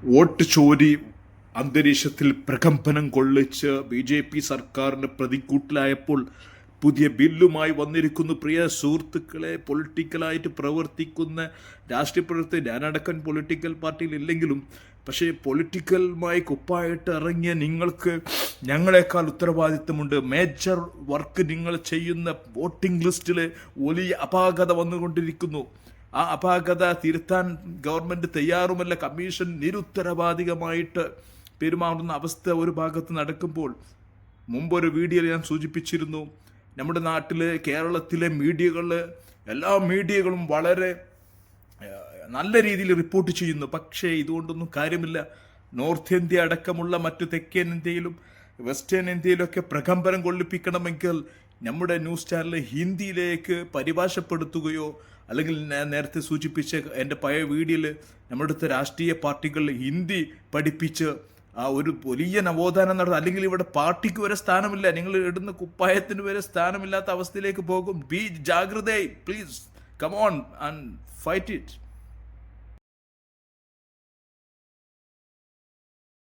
Vote ചോരി അന്തരീക്ഷത്തിൽ പ്രകമ്പനം കൊള്ളിച്ച് BJP സർക്കാരിന് പ്രതിക്കൂട്ടിലായപ്പോൾ പുതിയ ബില്ലുമായി വന്നിരിക്കുന്നു. പ്രിയ സുഹൃത്തുക്കളെ, പൊളിറ്റിക്കലായിട്ട് പ്രവർത്തിക്കുന്ന രാഷ്ട്രീയ പ്രവർത്തകർ, ഞാനടക്കം പൊളിറ്റിക്കൽ പാർട്ടിയിൽ ഇല്ലെങ്കിലും പക്ഷേ പൊളിറ്റിക്കലുമായി കുപ്പായിട്ട് ഇറങ്ങിയ നിങ്ങൾക്ക് ഞങ്ങളെക്കാൾ ഉത്തരവാദിത്തമുണ്ട്. മേജർ വർക്ക് നിങ്ങൾ ചെയ്യുന്ന വോട്ടിംഗ് ലിസ്റ്റിൽ വലിയ അപാകത വന്നുകൊണ്ടിരിക്കുന്നു. ആ അപാകത തിരുത്താൻ ഗവൺമെൻറ് തയ്യാറുമല്ല. കമ്മീഷൻ നിരുത്തരവാദികമായിട്ട് പെരുമാറുന്ന അവസ്ഥ ഒരു ഭാഗത്ത് നടക്കുമ്പോൾ, മുമ്പൊരു വീഡിയോയിൽ ഞാൻ സൂചിപ്പിച്ചിരുന്നു, നമ്മുടെ നാട്ടിൽ കേരളത്തിലെ മീഡിയകൾ, എല്ലാ മീഡിയകളും വളരെ നല്ല രീതിയിൽ റിപ്പോർട്ട് ചെയ്യുന്നു. പക്ഷേ ഇതുകൊണ്ടൊന്നും കാര്യമില്ല. നോർത്ത് ഇന്ത്യ അടക്കമുള്ള മറ്റു തെക്കൻ ഇന്ത്യയിലും വെസ്റ്റേൺ ഇന്ത്യയിലൊക്കെ പ്രകമ്പനം കൊള്ളിപ്പിക്കണമെങ്കിൽ നമ്മുടെ ന്യൂസ് ചാനൽ ഹിന്ദിയിലേക്ക് പരിഭാഷപ്പെടുത്തുകയോ, അല്ലെങ്കിൽ ഞാൻ നേരത്തെ സൂചിപ്പിച്ച എൻ്റെ പഴയ വീഡിയോയിൽ നമ്മുടെ അടുത്ത രാഷ്ട്രീയ പാർട്ടികൾ ഹിന്ദി പഠിപ്പിച്ച് ഒരു വലിയ നവോത്ഥാനം നടത്തും. അല്ലെങ്കിൽ ഇവിടെ പാർട്ടിക്ക് വരെ സ്ഥാനമില്ല, നിങ്ങൾ ഇടുന്ന കുപ്പായത്തിന് വരെ സ്ഥാനമില്ലാത്ത അവസ്ഥയിലേക്ക് പോകും. ബി ജാഗ്രത, please come on and fight it.